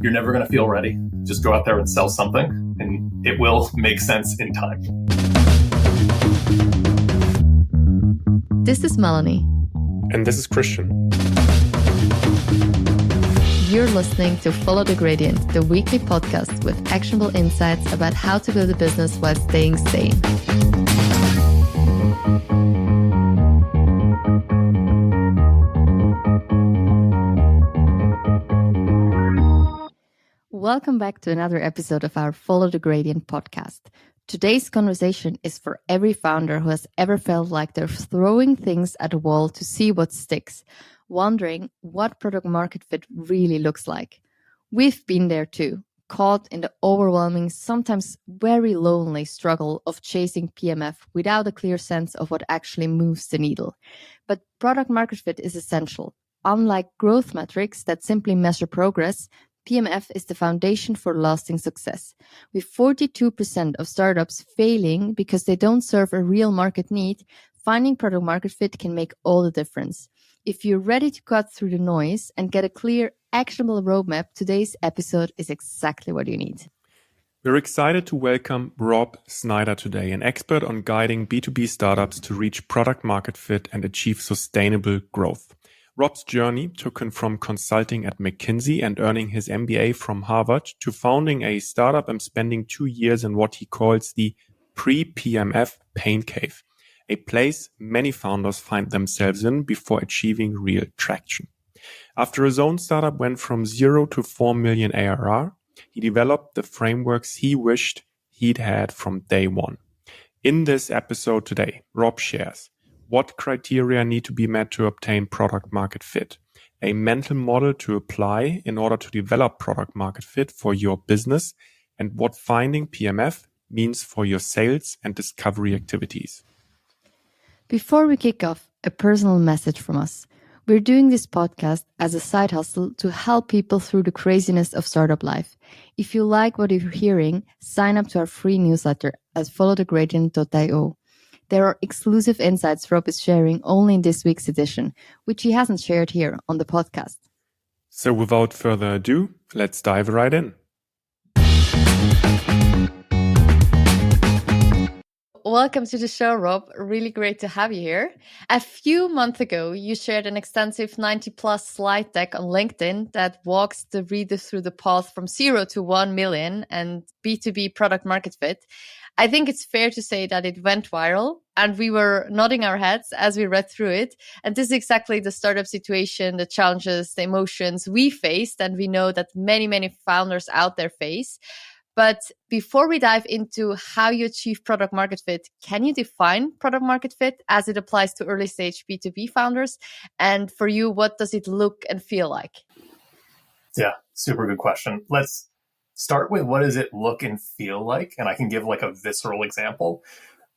You're never going to feel ready. Just go out there and sell something, and it will make sense in time. This is Melanie. And this is Christian. You're listening to Follow the Gradient, the weekly podcast with actionable insights about how to build a business while staying sane. Welcome back to another episode of our Follow the Gradient podcast. Today's conversation is for every founder who has ever felt like they're throwing things at a wall to see what sticks, wondering what product market fit really looks like. We've been there too, caught in the overwhelming, sometimes very lonely struggle of chasing PMF without a clear sense of what actually moves the needle. But product market fit is essential. Unlike growth metrics that simply measure progress, PMF is the foundation for lasting success. With 42% of startups failing because they don't serve a real market need, finding product market fit can make all the difference. If you're ready to cut through the noise and get a clear, actionable roadmap, today's episode is exactly what you need. We're excited to welcome Rob Snyder today, an expert on guiding B2B startups to reach product market fit and achieve sustainable growth. Rob's journey took him from consulting at McKinsey and earning his MBA from Harvard to founding a startup and spending 2 years in what he calls the pre-PMF pain cave, a place many founders find themselves in before achieving real traction. After his own startup went from 0 to 4 million ARR, he developed the frameworks he wished he'd had from day one. In this episode today, Rob shares what criteria need to be met to obtain product market fit, a mental model to apply in order to develop product market fit for your business, and what finding PMF means for your sales and discovery activities. Before we kick off, a personal message from us. We're doing this podcast as a side hustle to help people through the craziness of startup life. If you like what you're hearing, sign up to our free newsletter at followthegradient.io. There are exclusive insights Rob is sharing only in this week's edition, which he hasn't shared here on the podcast. So without further ado, let's dive right in. Welcome to the show, Rob. Really great to have you here. A few months ago, you shared an extensive 90-plus slide deck on LinkedIn that walks the reader through the path from 0 to 1 million and B2B product market fit. I think it's fair to say that it went viral and we were nodding our heads as we read through it. And this is exactly the startup situation, the challenges, the emotions we faced, and we know that many founders out there face. But before we dive into how you achieve product market fit, can you define product market fit as it applies to early stage B2B founders? And for you, what does it look and feel like? Yeah, super good question. Let's start with what does it look and feel like? And I can give like a visceral example.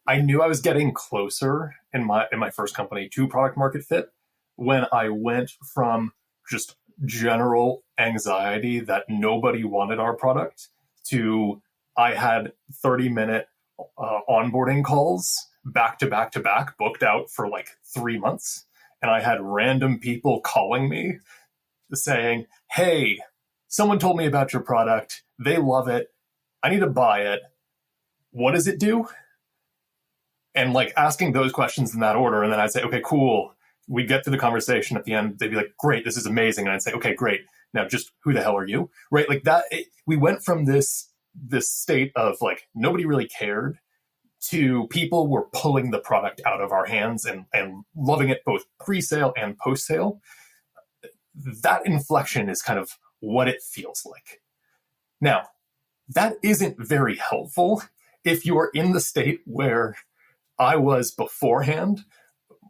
I knew I was getting closer in my first company to product market fit when I went from just general anxiety that nobody wanted our product to I had 30-minute onboarding calls back to back booked out for like 3 months. And I had random people calling me saying, hey, someone told me about your product. They love it. I need to buy it. What does it do? And like asking those questions in that order. And then I'd say, okay, cool. We'd get to the conversation at the end. They'd be like, great, this is amazing. And I'd say, okay, great. Now just who the hell are you? Right? Like that, we went from this state of like, nobody really cared to people were pulling the product out of our hands and loving it both pre-sale and post-sale. That inflection is kind of what it feels like. Now, that isn't very helpful if you are in the state where I was beforehand,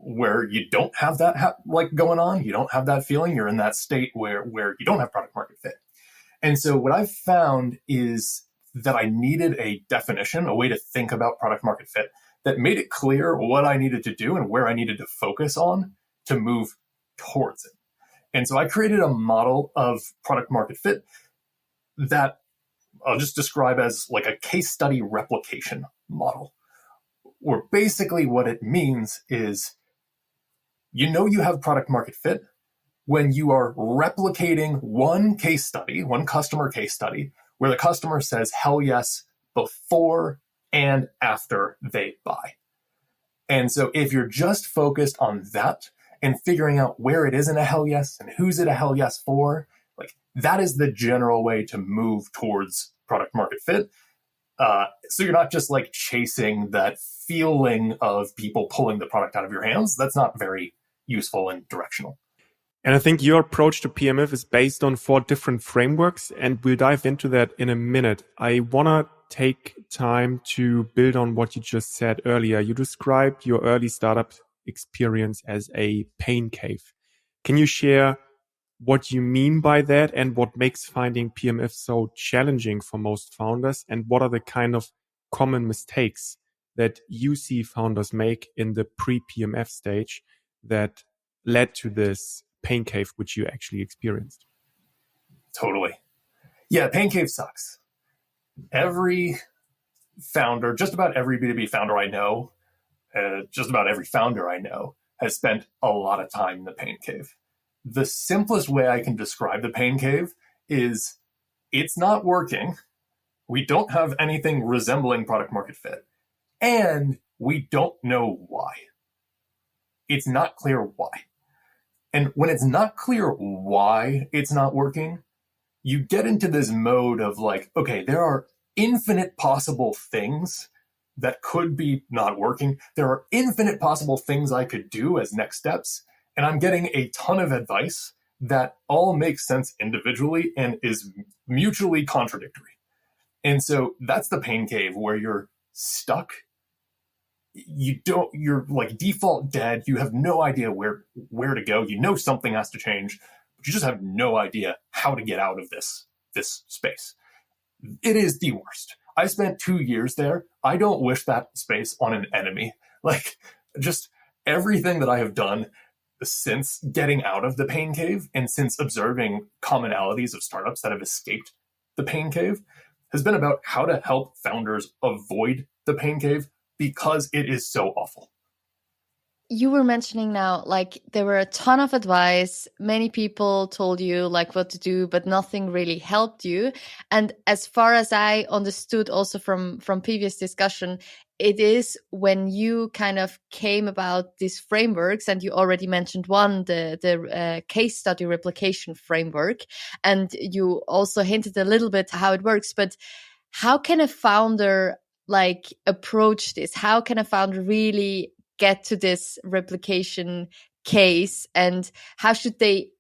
where you don't have that like going on, you don't have that feeling, you're in that state where you don't have product market fit. And so what I've found is that I needed a definition, a way to think about product market fit that made it clear what I needed to do and where I needed to focus on to move towards it. And so I created a model of product market fit that I'll just describe as like a case study replication model, where basically what it means is, you know, you have product market fit when you are replicating one case study, one customer case study, where the customer says hell yes before and after they buy. And so if you're just focused on that and figuring out where it isn't a hell yes and who's it a hell yes for, like that is the general way to move towards product market fit. So you're not just like chasing that feeling of people pulling the product out of your hands. That's not very useful and directional. And I think your approach to PMF is based on 4 different frameworks, and we'll dive into that in a minute. I want to take time to build on what you just said earlier. You described your early startup experience as a pain cave. Can you share what you mean by that and what makes finding PMF so challenging for most founders, and what are the kind of common mistakes that you see founders make in the pre-PMF stage that led to this pain cave, which you actually experienced? Totally. Yeah, pain cave sucks. Every founder, just about every B2B founder I know, just about every founder I know has spent a lot of time in the pain cave. The simplest way I can describe the pain cave is it's not working. We don't have anything resembling product market fit, and we don't know why. It's not clear why. And when it's not clear why it's not working, you get into this mode of like, okay, there are infinite possible things that could be not working. There are infinite possible things I could do as next steps. And I'm getting a ton of advice that all makes sense individually and is mutually contradictory. And so that's the pain cave where you're stuck. You're like default dead. You have no idea where to go. You know something has to change, but you just have no idea how to get out of this space. It is the worst. I spent 2 years there. I don't wish that space on an enemy. Like just everything that I have done since getting out of the pain cave and since observing commonalities of startups that have escaped the pain cave has been about how to help founders avoid the pain cave because it is so awful. You were mentioning now, like there were a ton of advice. Many people told you like what to do, but nothing really helped you. And as far as I understood also from previous discussion, it is when you kind of came about these frameworks, and you already mentioned one, the case study replication framework. And you also hinted a little bit how it works, but how can a founder like approach this? How can a founder really get to this replication case, and how should they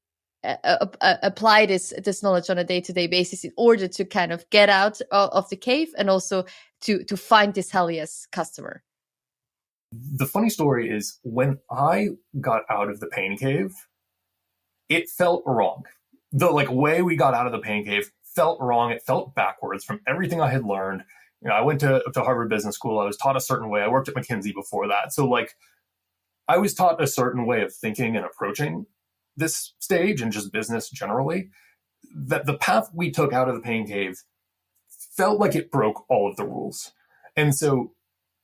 apply this knowledge on a day-to-day basis in order to kind of get out of the cave and also to find this hell yes customer? The funny story is when I got out of the pain cave, it felt wrong. The like way we got out of the pain cave felt wrong. It felt backwards from everything I had learned. You know, I went to Harvard Business School. I was taught a certain way. I worked at McKinsey before that. So like I was taught a certain way of thinking and approaching this stage and just business generally, that the path we took out of the pain cave felt like it broke all of the rules. And so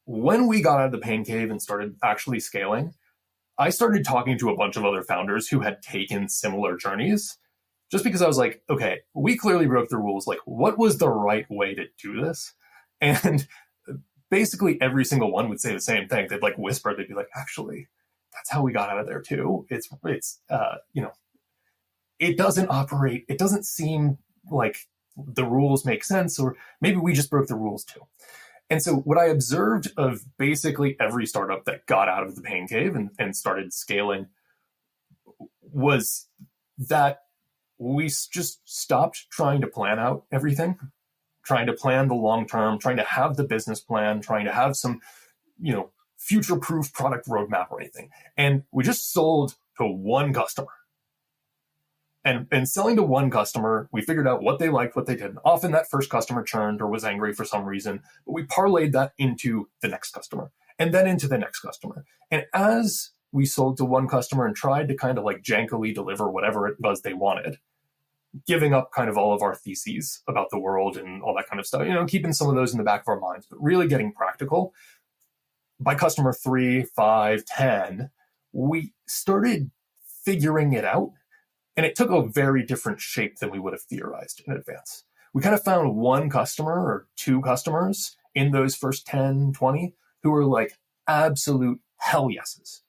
when we got out of the pain cave and started actually scaling, I started talking to a bunch of other founders who had taken similar journeys, just because I was like, okay, we clearly broke the rules. Like, what was the right way to do this? And basically every single one would say the same thing. They'd like whisper, they'd be like, actually, that's how we got out of there too. It's you know, it doesn't operate. It doesn't seem like the rules make sense, or maybe we just broke the rules too. And so what I observed of basically every startup that got out of the pain cave and started scaling was that we just stopped trying to plan out everything, trying to plan the long term, trying to have the business plan, trying to have some, you know, future-proof product roadmap or anything. And we just sold to one customer. And selling to one customer, we figured out what they liked, what they didn't. Often that first customer churned or was angry for some reason, but we parlayed that into the next customer and then into the next customer. And as we sold to one customer and tried to kind of like jankily deliver whatever it was they wanted, giving up kind of all of our theses about the world and all that kind of stuff, you know, keeping some of those in the back of our minds, but really getting practical. By customer 3, 5, 10, we started figuring it out And it took a very different shape than we would have theorized in advance. We kind of found one customer or two customers in those first 10, 20 who were like absolute hell yeses.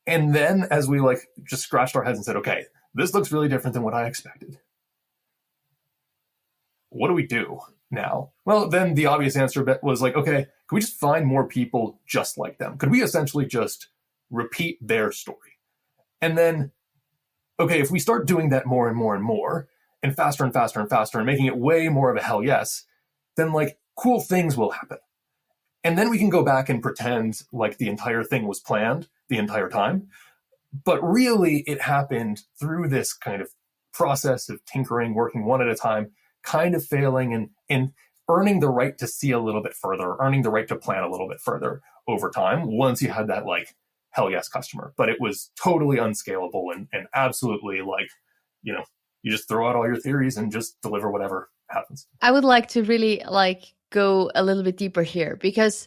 And then as we like just scratched our heads and said, okay, this looks really different than what I expected. What do we do now? Well, then the obvious answer was like, okay, can we just find more people just like them? Could we essentially just repeat their story? And then, okay, if we start doing that more and more and more, and faster and faster and faster, and making it way more of a hell yes, then like cool things will happen. And then we can go back and pretend like the entire thing was planned the entire time. But really, it happened through this kind of process of tinkering, working one at a time, kind of failing and earning the right to see a little bit further, earning the right to plan a little bit further over time once you had that like hell yes customer. But it was totally unscalable and absolutely like, you know, you just throw out all your theories and just deliver whatever happens. I would like to really like go a little bit deeper here, because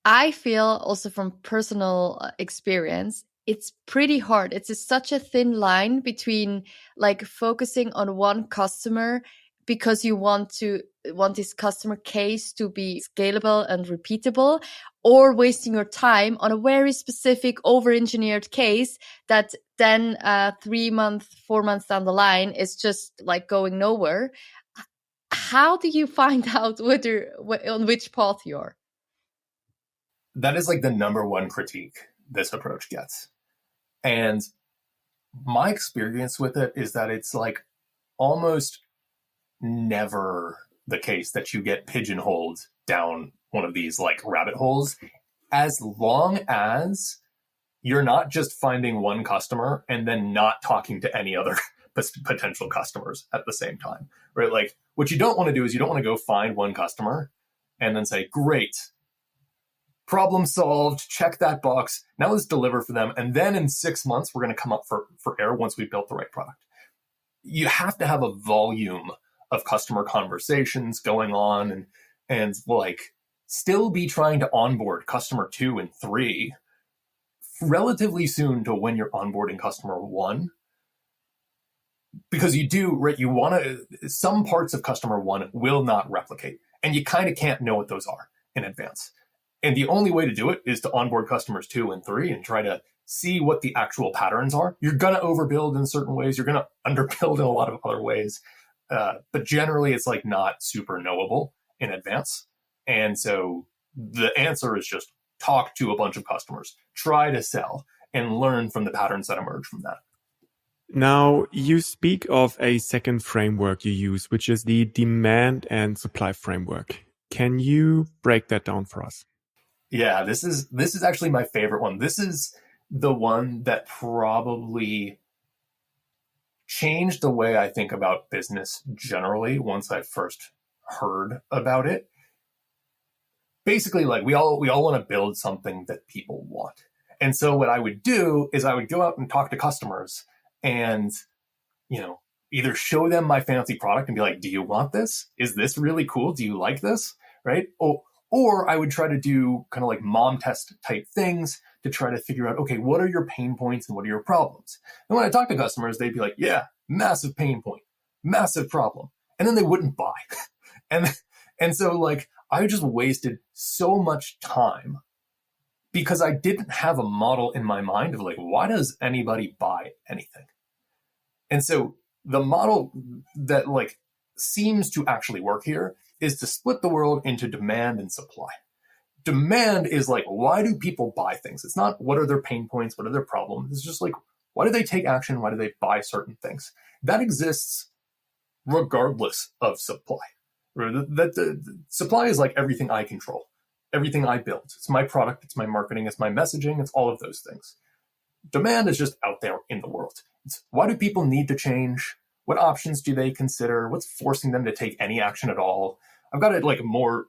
I feel also from personal experience, it's pretty hard. It's such a thin line between like focusing on one customer because you want this customer case to be scalable and repeatable, or wasting your time on a very specific over-engineered case that then 3 months, 4 months down the line is just like going nowhere. How do you find out on which path you're? That is like the number one critique this approach gets. And my experience with it is that it's like almost never the case that you get pigeonholed down one of these like rabbit holes, as long as you're not just finding one customer and then not talking to any other potential customers at the same time, right? Like what you don't want to do is you don't want to go find one customer and then say, great, problem solved, check that box. Now let's deliver for them. And then in 6 months, we're going to come up for air once we've built the right product. You have to have a volume of customer conversations going on and like still be trying to onboard customer 2 and 3 relatively soon to when you're onboarding customer 1. Because you do, right? You want to, some parts of customer 1 will not replicate, and you kind of can't know what those are in advance. And the only way to do it is to onboard customers 2 and 3 and try to see what the actual patterns are. You're going to overbuild in certain ways. You're going to underbuild in a lot of other ways. But generally, it's like not super knowable in advance. And so the answer is just talk to a bunch of customers, try to sell, and learn from the patterns that emerge from that. Now, you speak of a second framework you use, which is the demand and supply framework. Can you break that down for us? Yeah, this is actually my favorite one. This is the one that probably changed the way I think about business generally once I first heard about it. Basically, like we all want to build something that people want. And so what I would do is I would go out and talk to customers and, you know, either show them my fancy product and be like, do you want this? Is this really cool? Do you like this? Right? Or I would try to do kind of like mom test type things to try to figure out, okay, what are your pain points and what are your problems? And when I talk to customers, they'd be like, yeah, massive pain point, massive problem. And then they wouldn't buy. and so like, I just wasted so much time because I didn't have a model in my mind of like, why does anybody buy anything? And so the model that like seems to actually work here is to split the world into demand and supply. Demand is like, why do people buy things? It's not what are their pain points, what are their problems. It's just like, why do they take action? Why do they buy certain things? That exists regardless of supply. The supply is like everything I control, everything I build. It's my product, it's my marketing, it's my messaging, it's all of those things. Demand is just out there in the world. It's why do people need to change? What options do they consider? What's forcing them to take any action at all? I've got a like more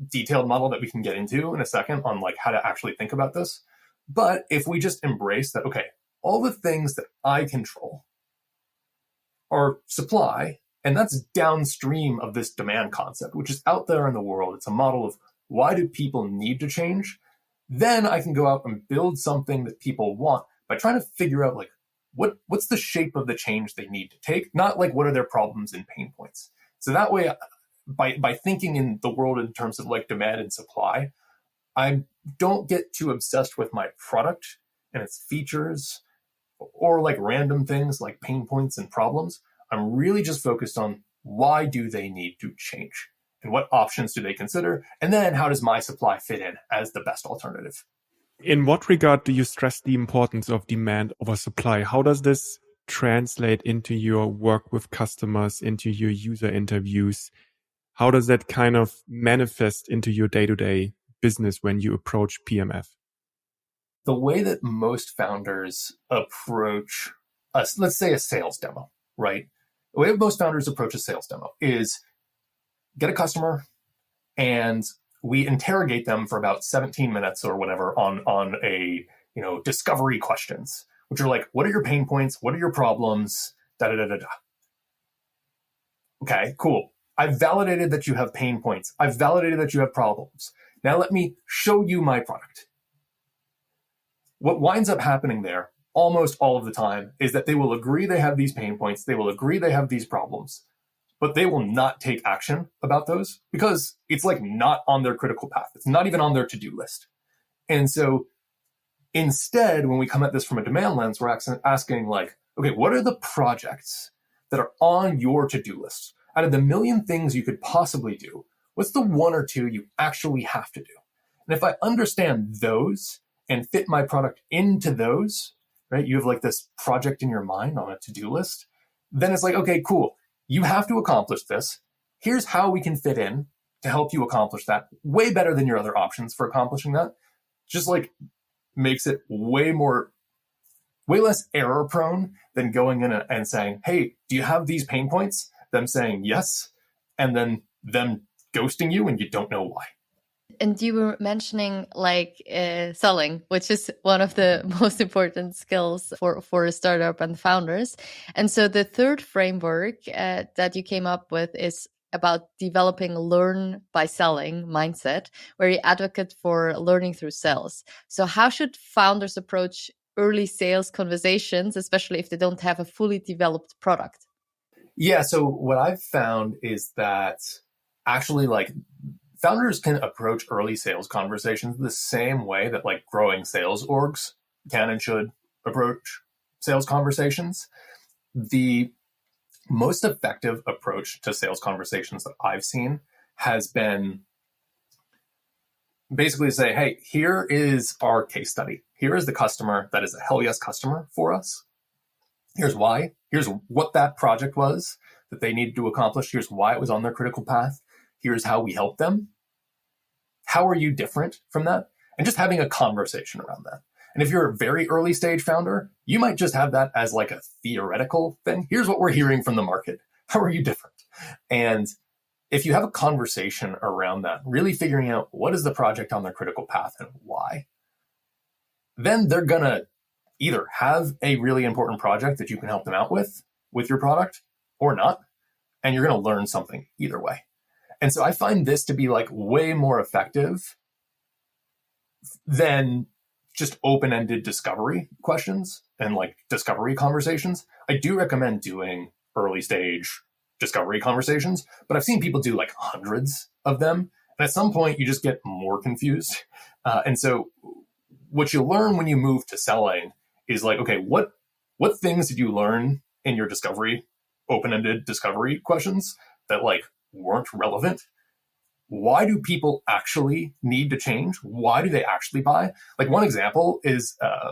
detailed model that we can get into in a second on like how to actually think about this. But if we just embrace that, okay, all the things that I control are supply, and that's downstream of this demand concept, which is out there in the world. It's a model of why do people need to change? Then I can go out and build something that people want by trying to figure out like, what's the shape of the change they need to take, not like what are their problems and pain points. So that way, by thinking in the world in terms of like demand and supply, I don't get too obsessed with my product and its features or like random things like pain points and problems. I'm really just focused on why do they need to change and what options do they consider? And then how does my supply fit in as the best alternative? In what regard do you stress the importance of demand over supply? How does this translate into your work with customers, into your user interviews? How does that kind of manifest into your day-to-day business when you approach PMF? The way that most founders approach let's say a sales demo, right? The way most founders approach a sales demo is get a customer and we interrogate them for about 17 minutes or whatever on a, discovery questions, which are like, what are your pain points? What are your problems? Da, da, da, da, da. Okay, cool. I've validated that you have pain points. I've validated that you have problems. Now let me show you my product. What winds up happening there almost all of the time is that they will agree they have these pain points. They will agree they have these problems, but they will not take action about those because it's like not on their critical path. It's not even on their to-do list. And so instead, when we come at this from a demand lens, we're asking like, okay, what are the projects that are on your to-do list? Out of the million things you could possibly do, what's the one or two you actually have to do? And if I understand those and fit my product into those, right? You have like this project in your mind on a to-do list. Then it's like, okay, cool. You have to accomplish this. Here's how we can fit in to help you accomplish that. Way better than your other options for accomplishing that. Just like makes it way less error prone than going in and saying, hey, do you have these pain points? Them saying yes, and then them ghosting you and you don't know why. And you were mentioning like selling, which is one of the most important skills for a startup and founders. And so the third framework that you came up with is about developing learn by selling mindset, where you advocate for learning through sales. So how should founders approach early sales conversations, especially if they don't have a fully developed product? Yeah, so what I've found is that actually like founders can approach early sales conversations the same way that like growing sales orgs can and should approach sales conversations. The most effective approach to sales conversations that I've seen has been basically to say, hey, here is our case study. Here is the customer that is a hell yes customer for us. Here's why. Here's what that project was that they needed to accomplish. Here's why it was on their critical path. Here's how we helped them. How are you different from that? And just having a conversation around that. And if you're a very early stage founder, you might just have that as like a theoretical thing. Here's what we're hearing from the market. How are you different? And if you have a conversation around that, really figuring out what is the project on their critical path and why, then they're going to either have a really important project that you can help them out with your product or not. And you're going to learn something either way. And so I find this to be like way more effective than just open-ended discovery questions and like discovery conversations. I do recommend doing early stage discovery conversations, but I've seen people do like hundreds of them. And at some point you just get more confused. And so what you learn when you move to selling is like, okay, what things did you learn in your discovery, open-ended discovery questions that like weren't relevant? Why do people actually need to change? Why do they actually buy? Like one example is a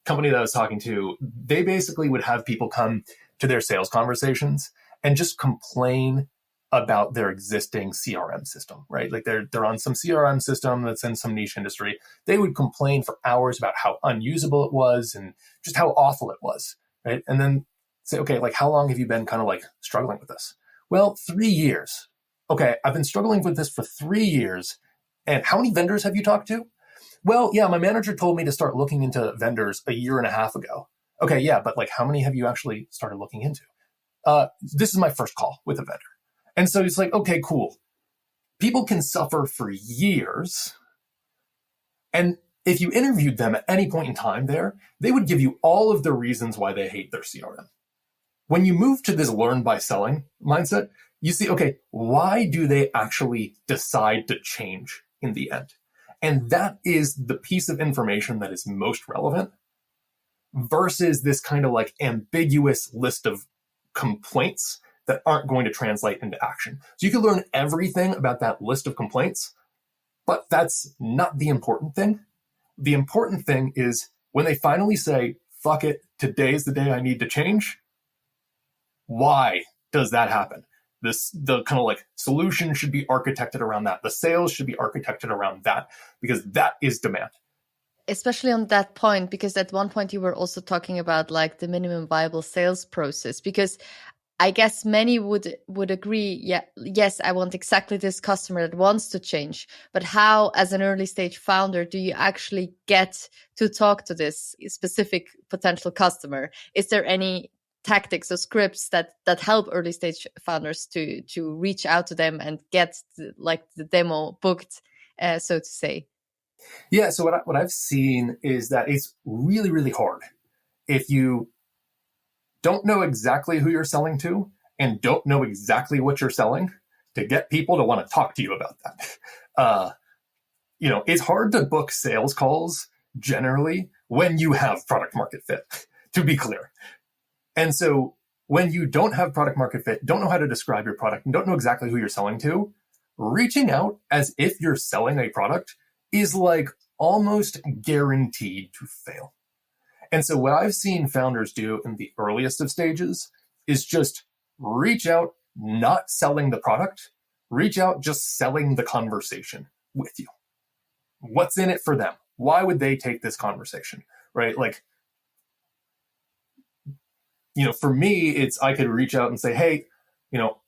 company that I was talking to. They basically would have people come to their sales conversations and just complain about their existing CRM system, right? Like they're on some CRM system that's in some niche industry. They would complain for hours about how unusable it was and just how awful it was, right? And then say, okay, like how long have you been kind of like struggling with this? Well, 3 years. Okay, I've been struggling with this for 3 years. And how many vendors have you talked to? Well, yeah, my manager told me to start looking into vendors a year and a half ago. Okay, yeah, but like how many have you actually started looking into? This is my first call with a vendor. And so it's like, okay, cool. People can suffer for years and If you interviewed them at any point in time there, they would give you all of the reasons why they hate their CRM. When you move to this learn by selling mindset, you see, okay, why do they actually decide to change in the end? And that is the piece of information that is most relevant versus this kind of like ambiguous list of complaints that aren't going to translate into action. So you can learn everything about that list of complaints, but that's not the important thing. The important thing is when they finally say, fuck it, today's the day I need to change. Why does that happen? The kind of like solution should be architected around that. The sales should be architected around that because that is demand. Especially on that point, because at one point you were also talking about like the minimum viable sales process, because I guess many would agree, yes, I want exactly this customer that wants to change. But how, as an early stage founder, do you actually get to talk to this specific potential customer? Is there any tactics or scripts that help early stage founders to reach out to them and get the demo booked, so to say? Yeah, so what I've seen is that it's really, really hard if you don't know exactly who you're selling to and don't know exactly what you're selling to get people to want to talk to you about that. It's hard to book sales calls generally when you have product market fit, to be clear. And so when you don't have product market fit, don't know how to describe your product, and don't know exactly who you're selling to, reaching out as if you're selling a product is like almost guaranteed to fail. And so what I've seen founders do in the earliest of stages is just reach out, not selling the product, reach out just selling the conversation with you. What's in it for them? Why would they take this conversation, right? Like, for me, I could reach out and say, hey,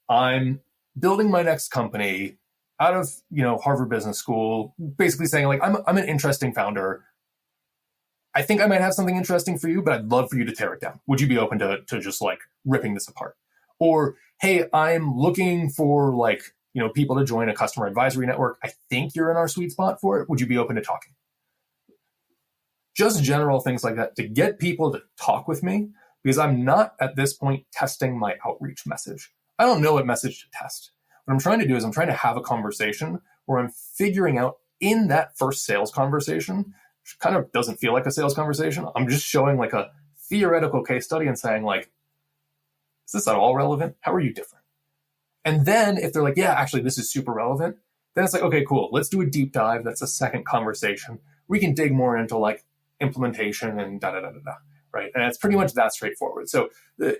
I'm building my next company out of, Harvard Business School, basically saying like, I'm an interesting founder. I think I might have something interesting for you, but I'd love for you to tear it down. Would you be open to just like ripping this apart? Or, hey, I'm looking for like, people to join a customer advisory network. I think you're in our sweet spot for it. Would you be open to talking? Just general things like that to get people to talk with me, because I'm not at this point testing my outreach message. I don't know what message to test. What I'm trying to do is I'm trying to have a conversation where I'm figuring out in that first sales conversation, which kind of doesn't feel like a sales conversation. I'm just showing like a theoretical case study and saying like, is this at all relevant? How are you different? And then if they're like, yeah, actually, this is super relevant, then it's like, okay, cool. Let's do a deep dive. That's a second conversation. We can dig more into like implementation and da-da-da-da-da, right? And it's pretty much that straightforward. So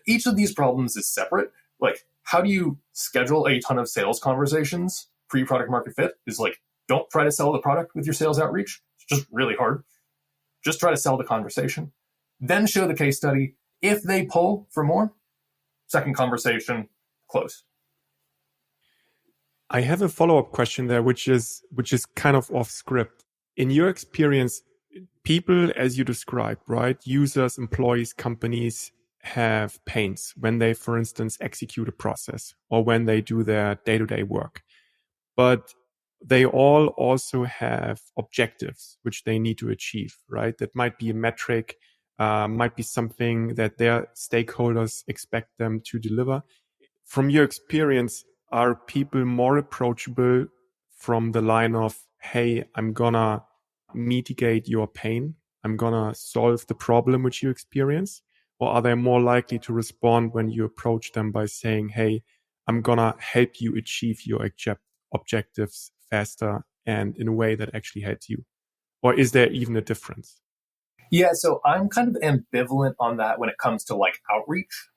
each of these problems is separate. Like, how do you schedule a ton of sales conversations pre-product market fit is like, don't try to sell the product with your sales outreach. It's just really hard. Just try to sell the conversation. Then show the case study. If they pull for more, second conversation, close. I have a follow-up question there, which is kind of off script. In your experience, people, as you described, right? Users, employees, companies have pains when they, for instance, execute a process or when they do their day-to-day work. But they all also have objectives which they need to achieve, right? That might be a metric, might be something that their stakeholders expect them to deliver. From your experience, are people more approachable from the line of, hey, I'm gonna mitigate your pain, I'm gonna solve the problem which you experience? Or are they more likely to respond when you approach them by saying, hey, I'm gonna help you achieve your objectives faster and in a way that actually helps you? Or is there even a difference? Yeah, so I'm kind of ambivalent on that when it comes to like outreach.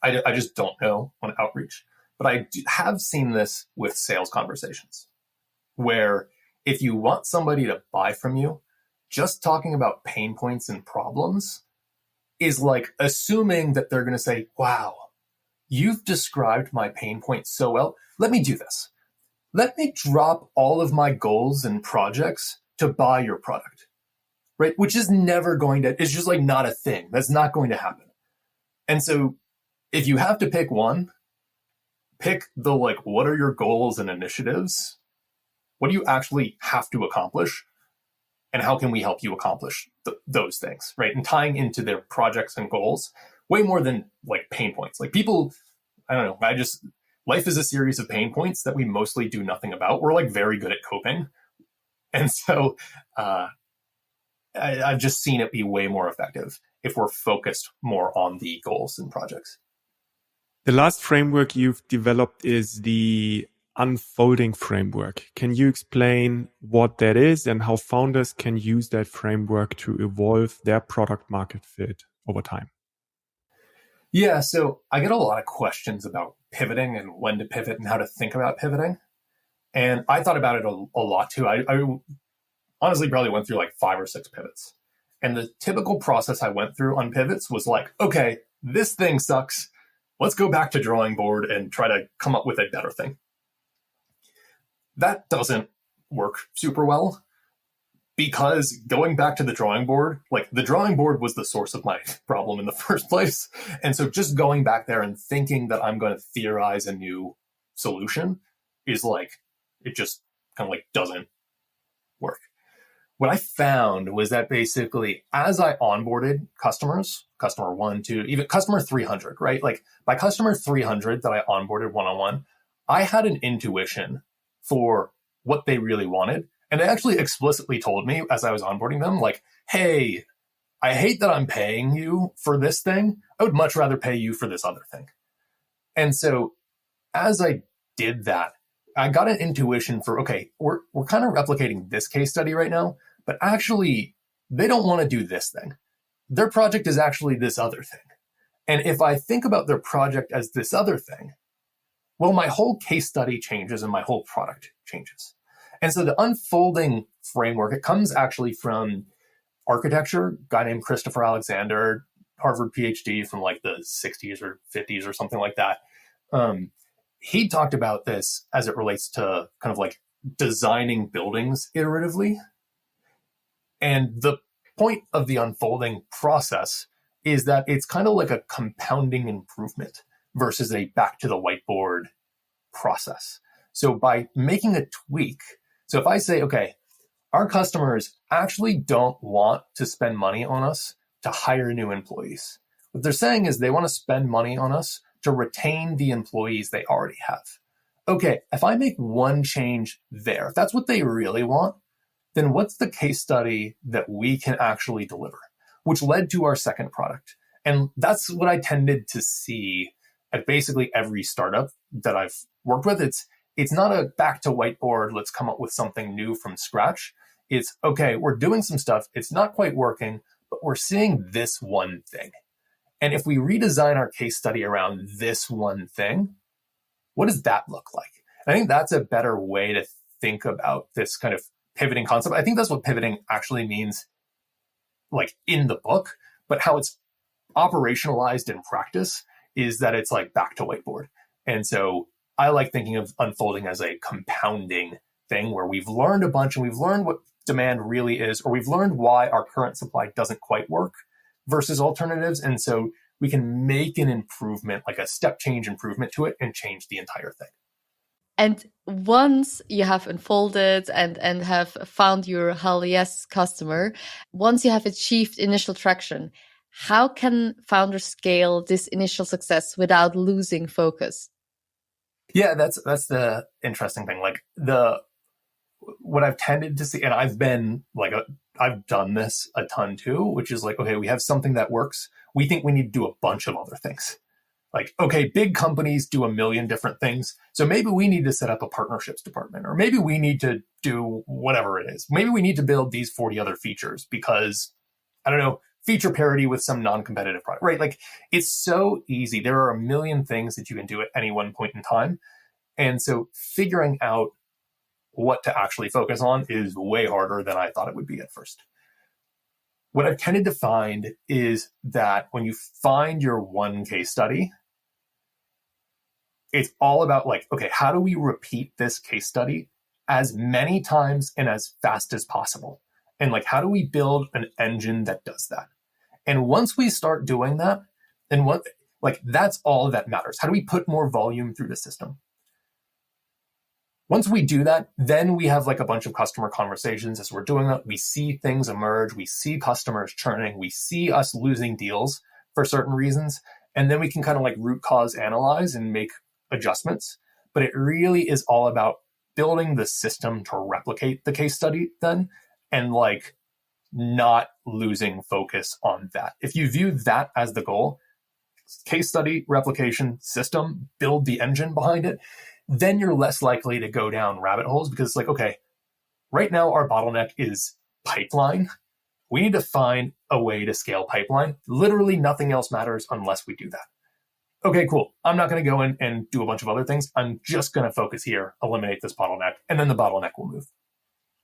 I just don't know on outreach. But I have seen this with sales conversations where if you want somebody to buy from you, just talking about pain points and problems is like assuming that they're going to say, wow, you've described my pain point so well. Let me do this. Let me drop all of my goals and projects to buy your product, right? Which is never going to, it's just like not a thing. That's not going to happen. And so if you have to pick one, pick the like, what are your goals and initiatives? What do you actually have to accomplish? and how can we help you accomplish those things, right? And tying into their projects and goals way more than like pain points. Like people, I don't know, life is a series of pain points that we mostly do nothing about. We're like very good at coping. And so I've just seen it be way more effective if we're focused more on the goals and projects. The last framework you've developed is the unfolding framework. Can you explain what that is and how founders can use that framework to evolve their product market fit over time? Yeah, so I get a lot of questions about pivoting and when to pivot and how to think about pivoting. And I thought about it a lot too. I honestly probably went through like 5 or 6 pivots. And the typical process I went through on pivots was like, okay, this thing sucks. Let's go back to drawing board and try to come up with a better thing. That doesn't work super well because going back to the drawing board, like the drawing board was the source of my problem in the first place. And so just going back there and thinking that I'm going to theorize a new solution is like, it just kind of like doesn't work. What I found was that basically as I onboarded customers, customer 1, 2, even customer 300, right? Like by customer 300 that I onboarded one-on-one, I had an intuition for what they really wanted. And they actually explicitly told me as I was onboarding them, like, hey, I hate that I'm paying you for this thing. I would much rather pay you for this other thing. And so as I did that, I got an intuition for, okay, we're kind of replicating this case study right now, but actually they don't want to do this thing. Their project is actually this other thing. And if I think about their project as this other thing, well, my whole case study changes and my whole product changes. And so the unfolding framework, it comes actually from architecture, a guy named Christopher Alexander, Harvard PhD from like the 60s or 50s or something like that. He talked about this as it relates to kind of like designing buildings iteratively. And the point of the unfolding process is that it's kind of like a compounding improvement versus a back to the whiteboard process. So by making a tweak, so if I say, okay, our customers actually don't want to spend money on us to hire new employees. What they're saying is they want to spend money on us to retain the employees they already have. Okay, if I make one change there, if that's what they really want, then what's the case study that we can actually deliver, which led to our second product. And that's what I tended to see at basically every startup that I've worked with. It's not a back to whiteboard, let's come up with something new from scratch. It's, okay, we're doing some stuff. It's not quite working, but we're seeing this one thing. And if we redesign our case study around this one thing, what does that look like? I think that's a better way to think about this kind of pivoting concept. I think that's what pivoting actually means, like in the book, but how it's operationalized in practice is that it's like back to whiteboard. And so I like thinking of unfolding as a compounding thing where we've learned a bunch and we've learned what demand really is, or we've learned why our current supply doesn't quite work versus alternatives. And so we can make an improvement, like a step change improvement to it and change the entire thing. And once you have unfolded and have found your hell yes customer, once you have achieved initial traction, how can founders scale this initial success without losing focus? Yeah, that's the interesting thing. Like what I've tended to see, and I've done this a ton too, which is like, okay, we have something that works. We think we need to do a bunch of other things. Like, okay, big companies do a million different things. So maybe we need to set up a partnerships department, or maybe we need to do whatever it is. Maybe we need to build these 40 other features because, I don't know, feature parity with some non-competitive product, right? Like, it's so easy. There are a million things that you can do at any one point in time. And so figuring out what to actually focus on is way harder than I thought it would be at first. What I've tended to find is that when you find your one case study, it's all about like, okay, how do we repeat this case study as many times and as fast as possible? And like, how do we build an engine that does that? And once we start doing that, then that's all that matters. How do we put more volume through the system? Once we do that, then we have like a bunch of customer conversations as we're doing that. We see things emerge. We see customers churning. We see us losing deals for certain reasons. And then we can kind of like root cause analyze and make adjustments. But it really is all about building the system to replicate the case study then, and like not losing focus on that. If you view that as the goal, case study, replication, system, build the engine behind it, then you're less likely to go down rabbit holes, because it's like, okay, right now our bottleneck is pipeline. We need to find a way to scale pipeline. Literally nothing else matters unless we do that. Okay, cool. I'm not going to go in and do a bunch of other things. I'm just going to focus here, eliminate this bottleneck, and then the bottleneck will move.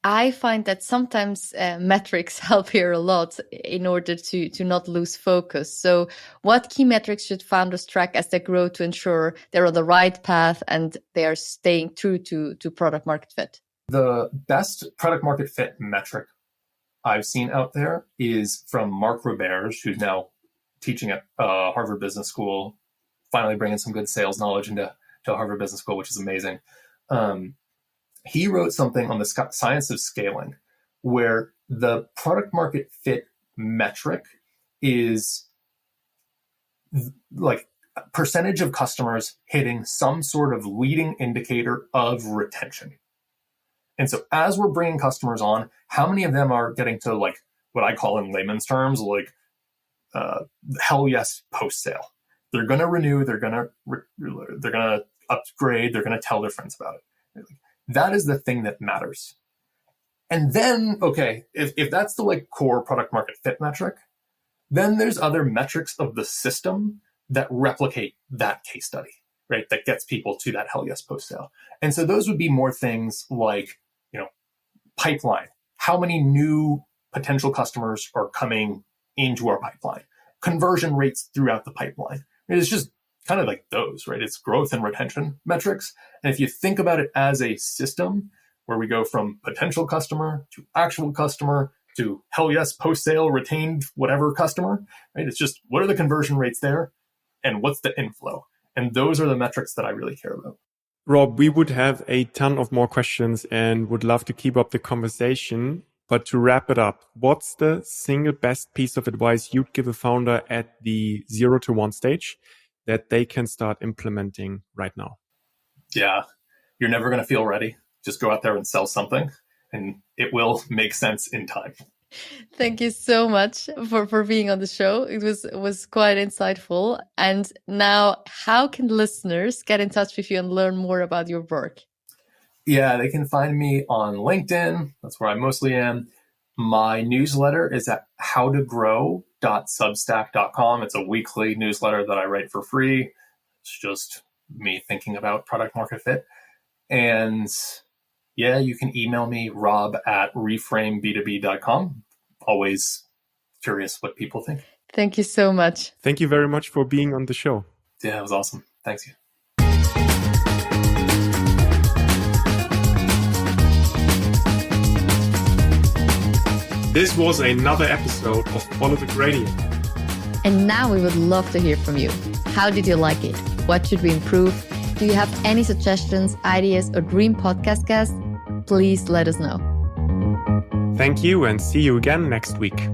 I find that sometimes metrics help here a lot in order to not lose focus. So what key metrics should founders track as they grow to ensure they're on the right path and they are staying true to product market fit? The best product market fit metric I've seen out there is from Mark Roberge, who's now teaching at Harvard Business School, finally bringing some good sales knowledge into Harvard Business School, which is amazing. He wrote something on the science of scaling, where the product market fit metric is like percentage of customers hitting some sort of leading indicator of retention. And so as we're bringing customers on, how many of them are getting to like what I call in layman's terms, like hell yes post sale? They're going to renew, they're going to upgrade, they're going to tell their friends about it. That is the thing that matters. And then, okay, if that's the like core product market fit metric, then there's other metrics of the system that replicate that case study, right? That gets people to that hell yes post sale. And so those would be more things like, pipeline. How many new potential customers are coming into our pipeline? Conversion rates throughout the pipeline. It's just kind of like those, right? It's growth and retention metrics. And if you think about it as a system where we go from potential customer to actual customer to hell yes, post-sale, retained, whatever customer, right? It's just what are the conversion rates there and what's the inflow? And those are the metrics that I really care about. Rob, we would have a ton of more questions and would love to keep up the conversation. But to wrap it up, what's the single best piece of advice you'd give a founder at the 0 to 1 stage that they can start implementing right now? Yeah, you're never going to feel ready. Just go out there and sell something and it will make sense in time. Thank you so much for being on the show. It was quite insightful. And now, how can listeners get in touch with you and learn more about your work? Yeah, they can find me on LinkedIn. That's where I mostly am. My newsletter is at howtogrow.substack.com. It's a weekly newsletter that I write for free. It's just me thinking about product market fit. And yeah, you can email me, rob@reframeb2b.com. Always curious what people think. Thank you so much. Thank you very much for being on the show. Yeah, it was awesome. Thanks. This was another episode of Follow the Gradient. And now we would love to hear from you. How did you like it? What should we improve? Do you have any suggestions, ideas, or dream podcast guests? Please let us know. Thank you and see you again next week.